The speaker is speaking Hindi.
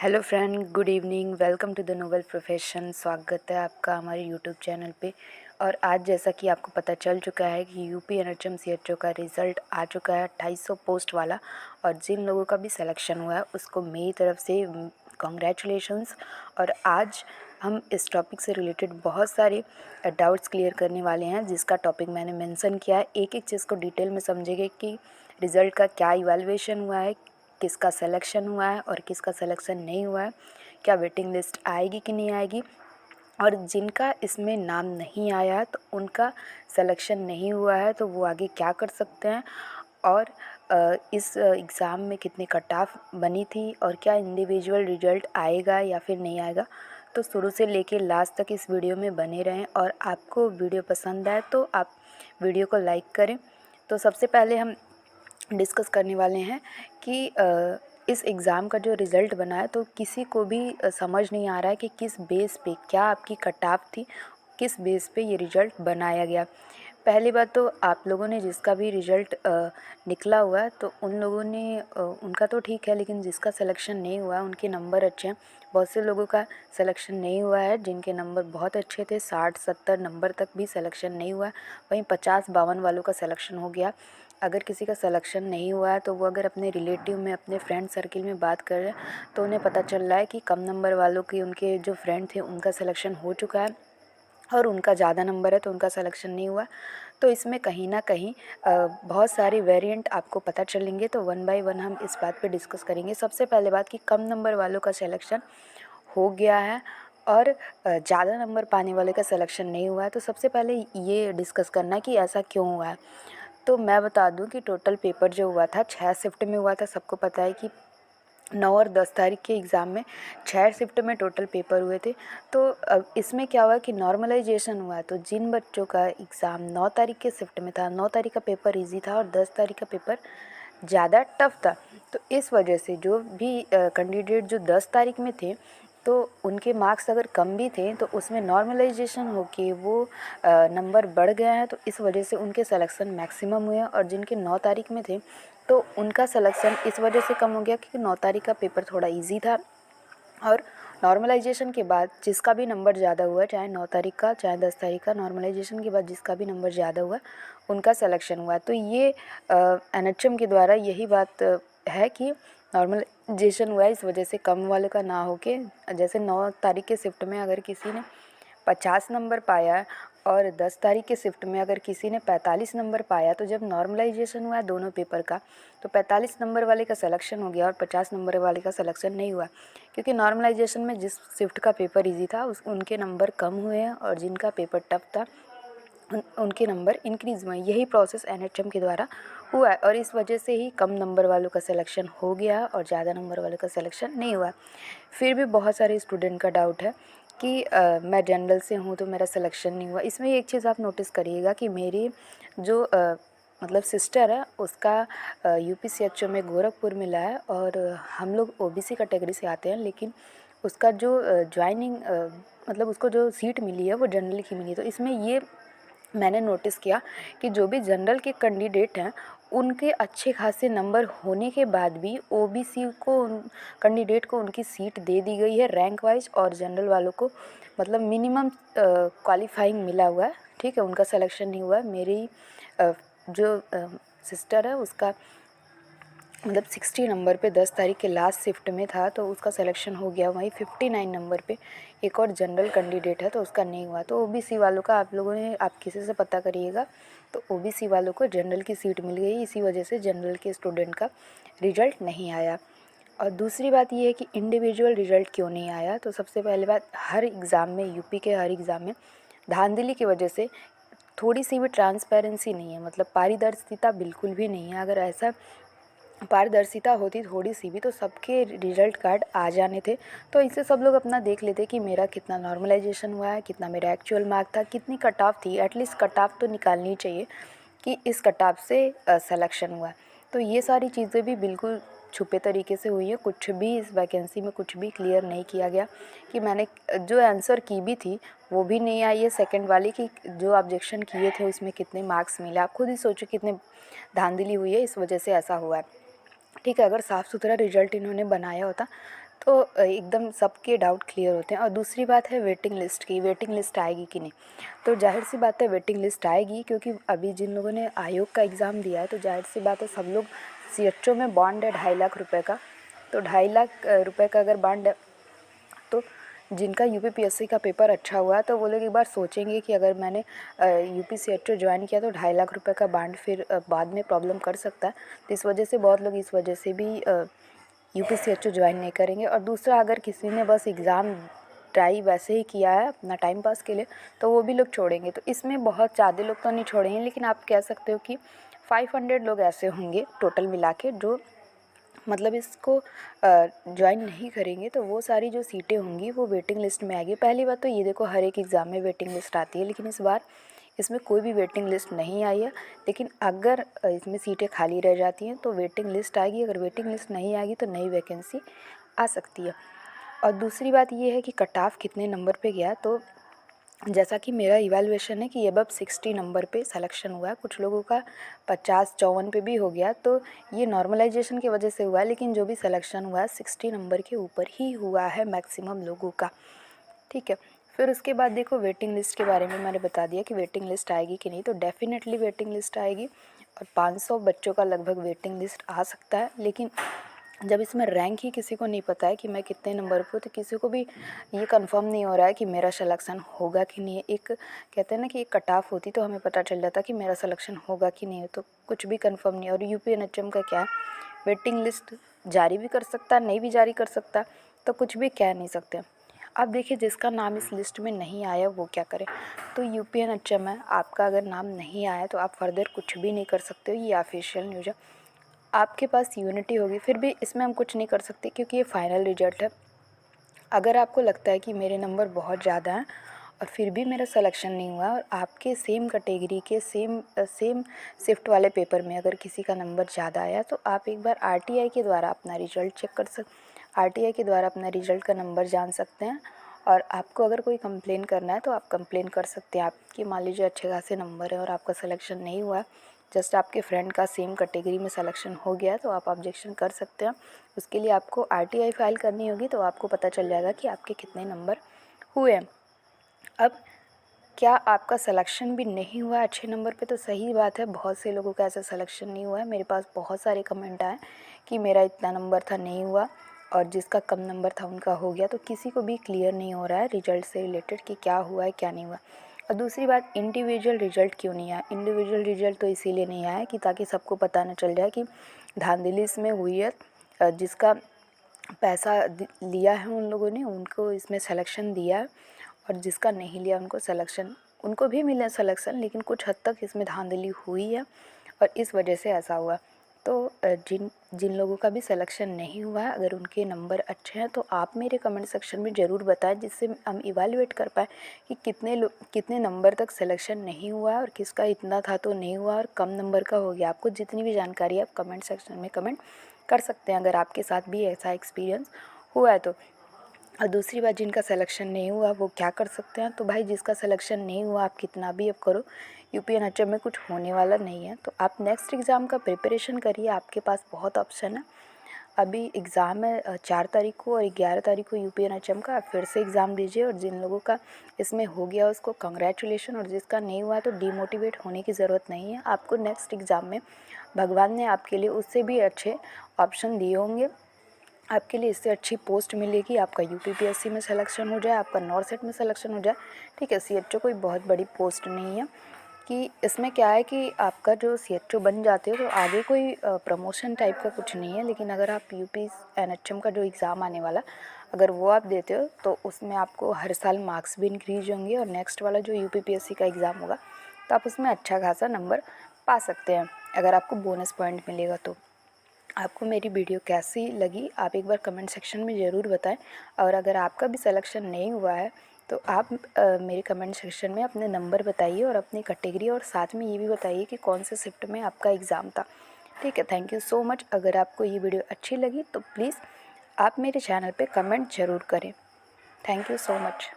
Hello friend, good evening. Welcome to the noble profession. स्वागत है आपका हमारे यूट्यूब चैनल पे। और आज जैसा कि आपको पता चल चुका है कि यूपी एनएचएम सीएचओ का रिज़ल्ट आ चुका है 2800 पोस्ट वाला। और जिन लोगों का भी सिलेक्शन हुआ है उसको मेरी तरफ से कॉन्ग्रेचुलेशंस। और आज हम इस टॉपिक से रिलेटेड बहुत सारे डाउट्स क्लियर करने वाले हैं, जिसका टॉपिक मैंने मेंशन किया है। एक एक चीज़ को डिटेल में समझेंगे कि रिज़ल्ट का क्या इवैल्यूएशन हुआ है, किसका सिलेक्शन हुआ है और किसका सिलेक्शन नहीं हुआ है, क्या वेटिंग लिस्ट आएगी कि नहीं आएगी, और जिनका इसमें नाम नहीं आया है तो उनका सिलेक्शन नहीं हुआ है तो वो आगे क्या कर सकते हैं, और इस एग्ज़ाम में कितनी कट ऑफ बनी थी और क्या इंडिविजुअल रिजल्ट आएगा या फिर नहीं आएगा। तो शुरू से लेके लास्ट तक इस वीडियो में बने रहें। और आपको वीडियो पसंद आए तो आप वीडियो को लाइक करें। तो सबसे पहले हम डिस्कस करने वाले हैं कि इस एग्ज़ाम का जो रिज़ल्ट बना है तो किसी को भी समझ नहीं आ रहा है कि किस बेस पे, क्या आपकी कट ऑफ थी, किस बेस पे ये रिज़ल्ट बनाया गया। पहली बात तो आप लोगों ने जिसका भी रिज़ल्ट निकला हुआ है तो उन लोगों ने उनका तो ठीक है, लेकिन जिसका सिलेक्शन नहीं हुआ है उनके नंबर अच्छे हैं। बहुत से लोगों का सिलेक्शन नहीं हुआ है जिनके नंबर बहुत अच्छे थे, 60-70 नंबर तक भी सिलेक्शन नहीं हुआ है। वहीं 50-52 वालों का सिलेक्शन हो गया। अगर किसी का सिलेक्शन नहीं हुआ है तो वो अगर अपने रिलेटिव में, अपने फ्रेंड सर्किल में बात कर रहे हैं तो उन्हें पता चल रहा है कि कम नंबर वालों की, उनके जो फ्रेंड थे उनका सिलेक्शन हो चुका है और उनका ज़्यादा नंबर है तो उनका सिलेक्शन नहीं हुआ। तो इसमें कहीं ना कहीं बहुत सारे वेरिएंट आपको पता चलेंगे। तो वन बाय वन हम इस बात पे डिस्कस करेंगे। सबसे पहले बात कि कम नंबर वालों का सिलेक्शन हो गया है और ज़्यादा नंबर पाने वाले का सिलेक्शन नहीं हुआ है। तो सबसे पहले ये डिस्कस करना है कि ऐसा क्यों हुआ है। तो मैं बता दूं कि टोटल पेपर जो हुआ था 6 शिफ्ट में हुआ था। सबको पता है कि 9 और 10 तारीख के एग्ज़ाम में 6 शिफ्ट में टोटल पेपर हुए थे। तो अब इसमें क्या हुआ कि नॉर्मलाइजेशन हुआ है। तो जिन बच्चों का एग्ज़ाम 9 तारीख के शिफ्ट में था, 9 तारीख का पेपर इजी था और 10 तारीख का पेपर ज़्यादा टफ था। तो इस वजह से जो भी कैंडिडेट जो 10 तारीख में थे तो उनके मार्क्स अगर कम भी थे तो उसमें नॉर्मलाइजेशन होके वो नंबर बढ़ गया है। तो इस वजह से उनके सिलेक्शन मैक्सिमम हुए हैं। और जिनके 9 तारीख में थे तो उनका सिलेक्शन इस वजह से कम हो गया क्योंकि 9 तारीख का पेपर थोड़ा इजी था। और नॉर्मलाइजेशन के बाद जिसका भी नंबर ज़्यादा हुआ, चाहे 9 तारीख का चाहे 10 तारीख का, नॉर्मलाइजेशन के बाद जिसका भी नंबर ज़्यादा हुआ उनका सिलेक्शन हुआ। तो ये एनएचएम के द्वारा यही बात है कि नॉर्मलाइजेशन हुआ है, इस वजह से कम वाले का ना होके, जैसे 9 तारीख के शिफ्ट में अगर किसी ने 50 नंबर पाया और 10 तारीख के शिफ्ट में अगर किसी ने 45 नंबर पाया, तो जब नॉर्मलाइजेशन हुआ दोनों पेपर का तो 45 नंबर वाले का सिलेक्शन हो गया और 50 नंबर वाले का सिलेक्शन नहीं हुआ। क्योंकि नॉर्मलाइजेशन में जिस शिफ्ट का पेपर इजी था उनके नंबर कम हुए हैं और जिनका पेपर टफ था उनके नंबर इंक्रीज़ हुए। यही प्रोसेस एनएचएम के द्वारा हुआ है और इस वजह से ही कम नंबर वालों का सिलेक्शन हो गया और ज़्यादा नंबर वालों का सिलेक्शन नहीं हुआ। फिर भी बहुत सारे स्टूडेंट का डाउट है कि मैं जनरल से हूँ तो मेरा सिलेक्शन नहीं हुआ। इसमें एक चीज़ आप नोटिस करिएगा कि मेरी जो मतलब सिस्टर है उसका यूपीसीएचओ में गोरखपुर मिला है और हम लोग ओबीसी कैटेगरी से आते हैं, लेकिन उसका जो ज्वाइनिंग मतलब उसको जो सीट मिली है वो जनरल की मिली है। तो इसमें ये मैंने नोटिस किया कि जो भी जनरल के कैंडिडेट हैं उनके अच्छे खासे नंबर होने के बाद भी ओबीसी को कैंडिडेट को उनकी सीट दे दी गई है रैंक वाइज, और जनरल वालों को मतलब मिनिमम क्वालिफाइंग मिला हुआ है। ठीक है, उनका सिलेक्शन नहीं हुआ है। मेरी जो सिस्टर है उसका मतलब 60 नंबर पे 10 तारीख के लास्ट शिफ्ट में था तो उसका सिलेक्शन हो गया। वहीं 59 नंबर पे एक और जनरल कैंडिडेट है तो उसका नहीं हुआ। तो ओबीसी वालों का आप लोगों ने, आप किसी से पता करिएगा, तो ओबीसी वालों को जनरल की सीट मिल गई, इसी वजह से जनरल के स्टूडेंट का रिजल्ट नहीं आया। और दूसरी बात ये है कि इंडिविजुअल रिजल्ट क्यों नहीं आया। तो सबसे पहले बात, हर एग्ज़ाम में, यूपी के हर एग्ज़ाम में धांधली की वजह से थोड़ी सी भी ट्रांसपेरेंसी नहीं है, मतलब पारदर्शिता बिल्कुल भी नहीं है। अगर ऐसा पारदर्शिता होती थोड़ी सी भी तो सबके रिजल्ट कार्ड आ जाने थे। तो इससे सब लोग अपना देख लेते कि मेरा कितना नॉर्मलाइजेशन हुआ है, कितना मेरा एक्चुअल मार्क था, कितनी कट ऑफ थी। एटलीस्ट कट ऑफ तो निकालनी चाहिए कि इस कट ऑफ से सिलेक्शन हुआ। तो ये सारी चीज़ें भी बिल्कुल छुपे तरीके से हुई है। कुछ भी इस वैकेंसी में कुछ भी क्लियर नहीं किया गया कि मैंने जो आंसर की भी थी वो भी नहीं आई है सेकंड वाली, कि जो ऑब्जेक्शन किए थे उसमें कितने मार्क्स मिले। आप खुद ही सोचो कितने धांधली हुई है, इस वजह से ऐसा हुआ है। ठीक है, अगर साफ़ सुथरा रिजल्ट इन्होंने बनाया होता तो एकदम सबके डाउट क्लियर होते हैं। और दूसरी बात है वेटिंग लिस्ट की, वेटिंग लिस्ट आएगी कि नहीं। तो जाहिर सी बात है वेटिंग लिस्ट आएगी, क्योंकि अभी जिन लोगों ने आयोग का एग्ज़ाम दिया है तो जाहिर सी बात है सब लोग CHO में बॉन्ड है 2.5 लाख रुपए का। तो 2.5 लाख रुपए का अगर बॉन्ड है तो जिनका UPPSC का पेपर अच्छा हुआ है तो वो लोग एक बार सोचेंगे कि अगर मैंने UP CHO ज्वाइन किया तो 2.5 लाख रुपए का बॉन्ड फिर बाद में प्रॉब्लम कर सकता है। तो इस वजह से बहुत लोग इस वजह से भी UP CHO ज्वाइन नहीं करेंगे। और दूसरा, अगर किसी ने बस एग्ज़ाम ट्राई वैसे ही किया है अपना टाइम पास के लिए तो वो भी लोग छोड़ेंगे। तो इसमें बहुत ज़्यादा लोग तो नहीं छोड़ेंगे, लेकिन आप कह सकते हो कि 500 लोग ऐसे होंगे टोटल मिला के जो मतलब इसको ज्वाइन नहीं करेंगे। तो वो सारी जो सीटें होंगी वो वेटिंग लिस्ट में आएगी। पहली बात तो ये देखो, हर एक एग्ज़ाम में वेटिंग लिस्ट आती है, लेकिन इस बार इसमें कोई भी वेटिंग लिस्ट नहीं आई है। लेकिन अगर इसमें सीटें खाली रह जाती हैं तो वेटिंग लिस्ट आएगी। अगर वेटिंग लिस्ट नहीं आएगी तो नई वैकेंसी आ सकती है। और दूसरी बात ये है कि कट ऑफ कितने नंबर पे गया। तो जैसा कि मेरा इवैल्यूएशन है कि अबव 60 नंबर पे सिलेक्शन हुआ है। कुछ लोगों का 50-54 पे भी हो गया, तो ये नॉर्मलाइजेशन की वजह से हुआ है। लेकिन जो भी सिलेक्शन हुआ है 60 नंबर के ऊपर ही हुआ है मैक्सिमम लोगों का, ठीक है। फिर उसके बाद देखो, वेटिंग लिस्ट के बारे में मैंने बता दिया कि वेटिंग लिस्ट आएगी कि नहीं। तो डेफिनेटली वेटिंग लिस्ट आएगी और 500 बच्चों का लगभग वेटिंग लिस्ट आ सकता है। लेकिन जब इसमें रैंक ही किसी को नहीं पता है कि मैं कितने नंबर पर, तो किसी को भी ये कंफर्म नहीं हो रहा है कि मेरा सिलेक्शन होगा कि नहीं। एक कहते हैं ना कि एक कट ऑफ होती तो हमें पता चल जाता कि मेरा सिलेक्शन होगा कि नहीं। तो कुछ भी कंफर्म नहीं। और UP NHM का क्या है, वेटिंग लिस्ट जारी भी कर सकता है, नहीं भी जारी कर सकता, तो कुछ भी कह नहीं सकते। अब देखिए, जिसका नाम इस लिस्ट में नहीं आया वो क्या करे। तो UP NHM है, आपका अगर नाम नहीं आया तो आप फर्दर कुछ भी नहीं कर सकते हो। ये ऑफिशियल न्यूज़ है। आपके पास यूनिटी होगी, फिर भी इसमें हम कुछ नहीं कर सकते क्योंकि ये फाइनल रिजल्ट है। अगर आपको लगता है कि मेरे नंबर बहुत ज़्यादा हैं और फिर भी मेरा सिलेक्शन नहीं हुआ, और आपके सेम कैटेगरी के सेम शिफ्ट वाले पेपर में अगर किसी का नंबर ज़्यादा आया, तो आप एक बार RTI के द्वारा अपना रिज़ल्ट चेक कर RTI के द्वारा अपना रिज़ल्ट का नंबर जान सकते हैं। और आपको अगर कोई कंप्लेन करना है तो आप कंप्लेन कर सकते हैं। आपकी मान लीजिए अच्छे खासे नंबर है और आपका सिलेक्शन नहीं हुआ, जस्ट आपके फ्रेंड का सेम कैटेगरी में सिलेक्शन हो गया, तो आप ऑब्जेक्शन कर सकते हैं। उसके लिए आपको RTI फाइल करनी होगी, तो आपको पता चल जाएगा कि आपके कितने नंबर हुए हैं। अब क्या आपका सिलेक्शन भी नहीं हुआ अच्छे नंबर पे, तो सही बात है, बहुत से लोगों का ऐसा सिलेक्शन नहीं हुआ है। मेरे पास बहुत सारे कमेंट आए कि मेरा इतना नंबर था नहीं हुआ, और जिसका कम नंबर था उनका हो गया। तो किसी को भी क्लियर नहीं हो रहा है रिजल्ट से रिलेटेड कि क्या हुआ है क्या नहीं हुआ। और दूसरी बात, इंडिविजुअल रिजल्ट क्यों नहीं आया। इंडिविजुअल रिजल्ट तो इसीलिए नहीं आया कि ताकि सबको पता न चल जाए कि धांधली इसमें हुई है। जिसका पैसा लिया है उन लोगों ने, उनको इसमें सिलेक्शन दिया है, और जिसका नहीं लिया उनको भी मिला सिलेक्शन, लेकिन कुछ हद तक इसमें धांधली हुई है और इस वजह से ऐसा हुआ। तो जिन लोगों का भी सिलेक्शन नहीं हुआ है, अगर उनके नंबर अच्छे हैं तो आप मेरे कमेंट सेक्शन में ज़रूर बताएं, जिससे हम इवैल्यूएट कर पाएँ कि कितने नंबर तक सिलेक्शन नहीं हुआ है और किसका इतना था तो नहीं हुआ और कम नंबर का हो गया। आपको जितनी भी जानकारी है आप कमेंट सेक्शन में कमेंट कर सकते हैं, अगर आपके साथ भी ऐसा एक्सपीरियंस हुआ है तो। और दूसरी बात, जिनका सिलेक्शन नहीं हुआ वो क्या कर सकते हैं। तो भाई, जिसका सिलेक्शन नहीं हुआ आप कितना भी अब करो, UP NHM में कुछ होने वाला नहीं है। तो आप नेक्स्ट एग्ज़ाम का प्रिपरेशन करिए, आपके पास बहुत ऑप्शन है। अभी एग्ज़ाम है 4 तारीख को और 11 तारीख को UP NHM का। आप फिर से एग्ज़ाम दीजिए, और जिन लोगों का इसमें हो गया उसको कंग्रेचुलेशन, और जिसका नहीं हुआ तो डीमोटिवेट होने की ज़रूरत नहीं है। आपको नेक्स्ट एग्ज़ाम में भगवान ने आपके लिए उससे भी अच्छे ऑप्शन दिए होंगे। आपके लिए इससे अच्छी पोस्ट मिलेगी, आपका UPPSC में सिलेक्शन हो जाए, आपका नॉर्सेट में सिलेक्शन हो जाए, ठीक है। CHO कोई बहुत बड़ी पोस्ट नहीं है। कि इसमें क्या है कि आपका जो CHO बन जाते हो तो आगे कोई प्रमोशन टाइप का कुछ नहीं है। लेकिन अगर आप UP NHM का जो एग्ज़ाम आने वाला, अगर वो आप देते हो तो उसमें आपको हर साल मार्क्स भी इंक्रीज होंगे, और नेक्स्ट वाला जो UPPSC का एग्ज़ाम होगा तो आप उसमें अच्छा खासा नंबर पा सकते हैं, अगर आपको बोनस पॉइंट मिलेगा तो। आपको मेरी वीडियो कैसी लगी आप एक बार कमेंट सेक्शन में ज़रूर बताएं। और अगर आपका भी सिलेक्शन नहीं हुआ है तो आप मेरे कमेंट सेक्शन में अपने नंबर बताइए और अपनी कैटेगरी, और साथ में ये भी बताइए कि कौन से शिफ्ट में आपका एग्ज़ाम था, ठीक है। Thank you so much. अगर आपको ये वीडियो अच्छी लगी तो प्लीज़ आप मेरे चैनल पे कमेंट ज़रूर करें। Thank you so much.